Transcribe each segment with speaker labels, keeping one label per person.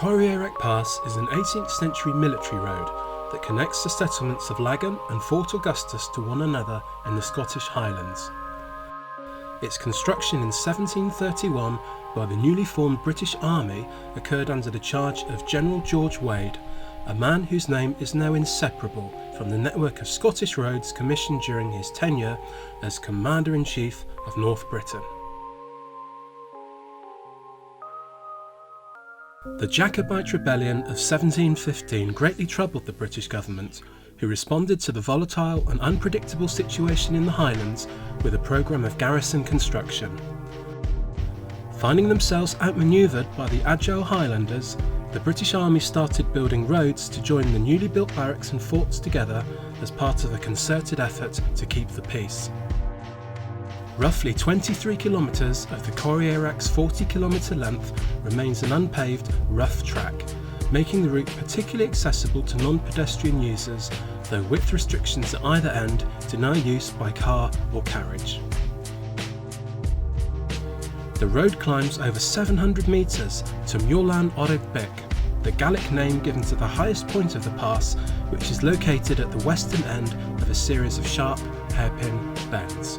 Speaker 1: Corrieyairack Pass is an 18th century military road that connects the settlements of Laggan and Fort Augustus to one another in the Scottish Highlands. Its construction in 1731 by the newly formed British Army occurred under the charge of General George Wade, a man whose name is now inseparable from the network of Scottish roads commissioned during his tenure as Commander-in-Chief of North Britain. The Jacobite Rebellion of 1715 greatly troubled the British government, who responded to the volatile and unpredictable situation in the Highlands with a programme of garrison construction. Finding themselves outmanoeuvred by the agile Highlanders, the British Army started building roads to join the newly built barracks and forts together as part of a concerted effort to keep the peace. Roughly 23 kilometres of the Corrieyairack's 40-kilometre length remains an unpaved, rough track, making the route particularly accessible to non-pedestrian users, though width restrictions at either end deny use by car or carriage. The road climbs over 700 metres to Laggan, the Gaelic name given to the highest point of the pass, which is located at the western end of a series of sharp, hairpin bends.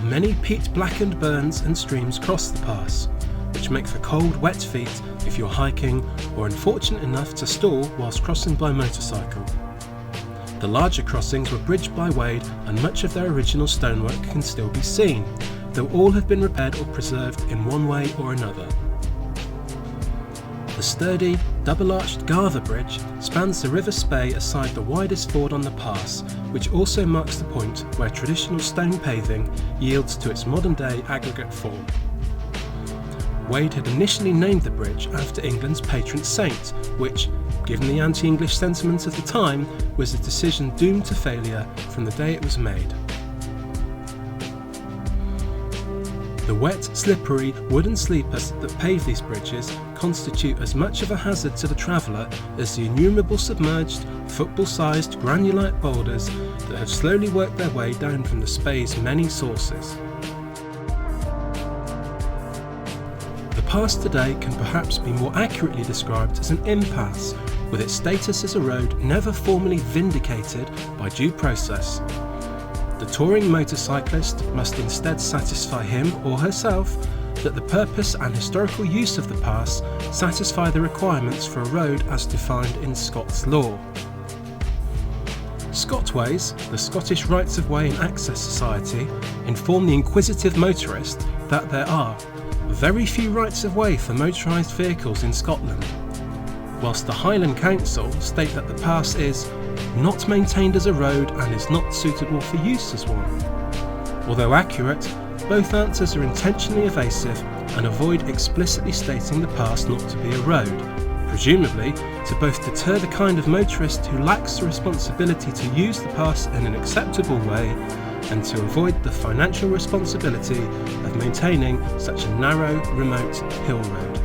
Speaker 1: Many peat-blackened burns and streams cross the pass, which make for cold, wet feet if you're hiking or unfortunate enough to stall whilst crossing by motorcycle. The larger crossings were bridged by Wade, and much of their original stonework can still be seen, though all have been repaired or preserved in one way or another. The sturdy, double-arched Garver Bridge spans the River Spey aside the widest ford on the pass, which also marks the point where traditional stone paving yields to its modern-day aggregate form. Wade had initially named the bridge after England's patron saint, which, given the anti-English sentiment of the time, was a decision doomed to failure from the day it was made. The wet, slippery wooden sleepers that pave these bridges constitute as much of a hazard to the traveller as the innumerable submerged, football-sized granulite boulders that have slowly worked their way down from the Spey's many sources. The pass today can perhaps be more accurately described as an impasse, with its status as a road never formally vindicated by due process. The touring motorcyclist must instead satisfy him or herself that the purpose and historical use of the pass satisfy the requirements for a road as defined in Scots law. Scotways, the Scottish Rights of Way and Access Society, inform the inquisitive motorist that there are very few rights of way for motorised vehicles in Scotland, whilst the Highland Council state that the pass is not maintained as a road and is not suitable for use as one. Although accurate, both answers are intentionally evasive and avoid explicitly stating the pass not to be a road, presumably to both deter the kind of motorist who lacks the responsibility to use the pass in an acceptable way and to avoid the financial responsibility of maintaining such a narrow, remote hill road.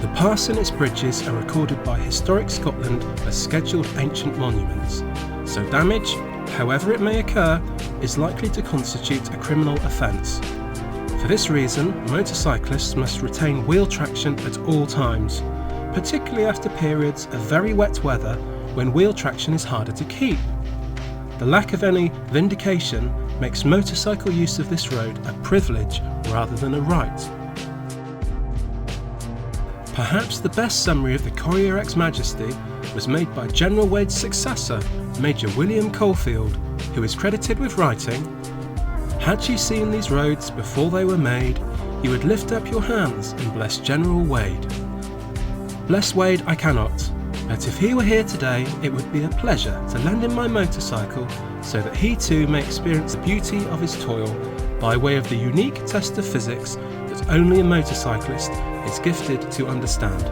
Speaker 1: The pass and its bridges are recorded by Historic Scotland as scheduled ancient monuments, so damage, however it may occur, is likely to constitute a criminal offence. For this reason, motorcyclists must retain wheel traction at all times, particularly after periods of very wet weather when wheel traction is harder to keep. The lack of any vindication makes motorcycle use of this road a privilege rather than a right. Perhaps the best summary of the Corrieyairack's majesty was made by General Wade's successor, Major William Caulfield, who is credited with writing, "Had you seen these roads before they were made, you would lift up your hands and bless General Wade. Bless Wade I cannot, but if he were here today, it would be a pleasure to lend him my motorcycle so that he too may experience the beauty of his toil by way of the unique test of physics that only a motorcyclist is gifted to understand."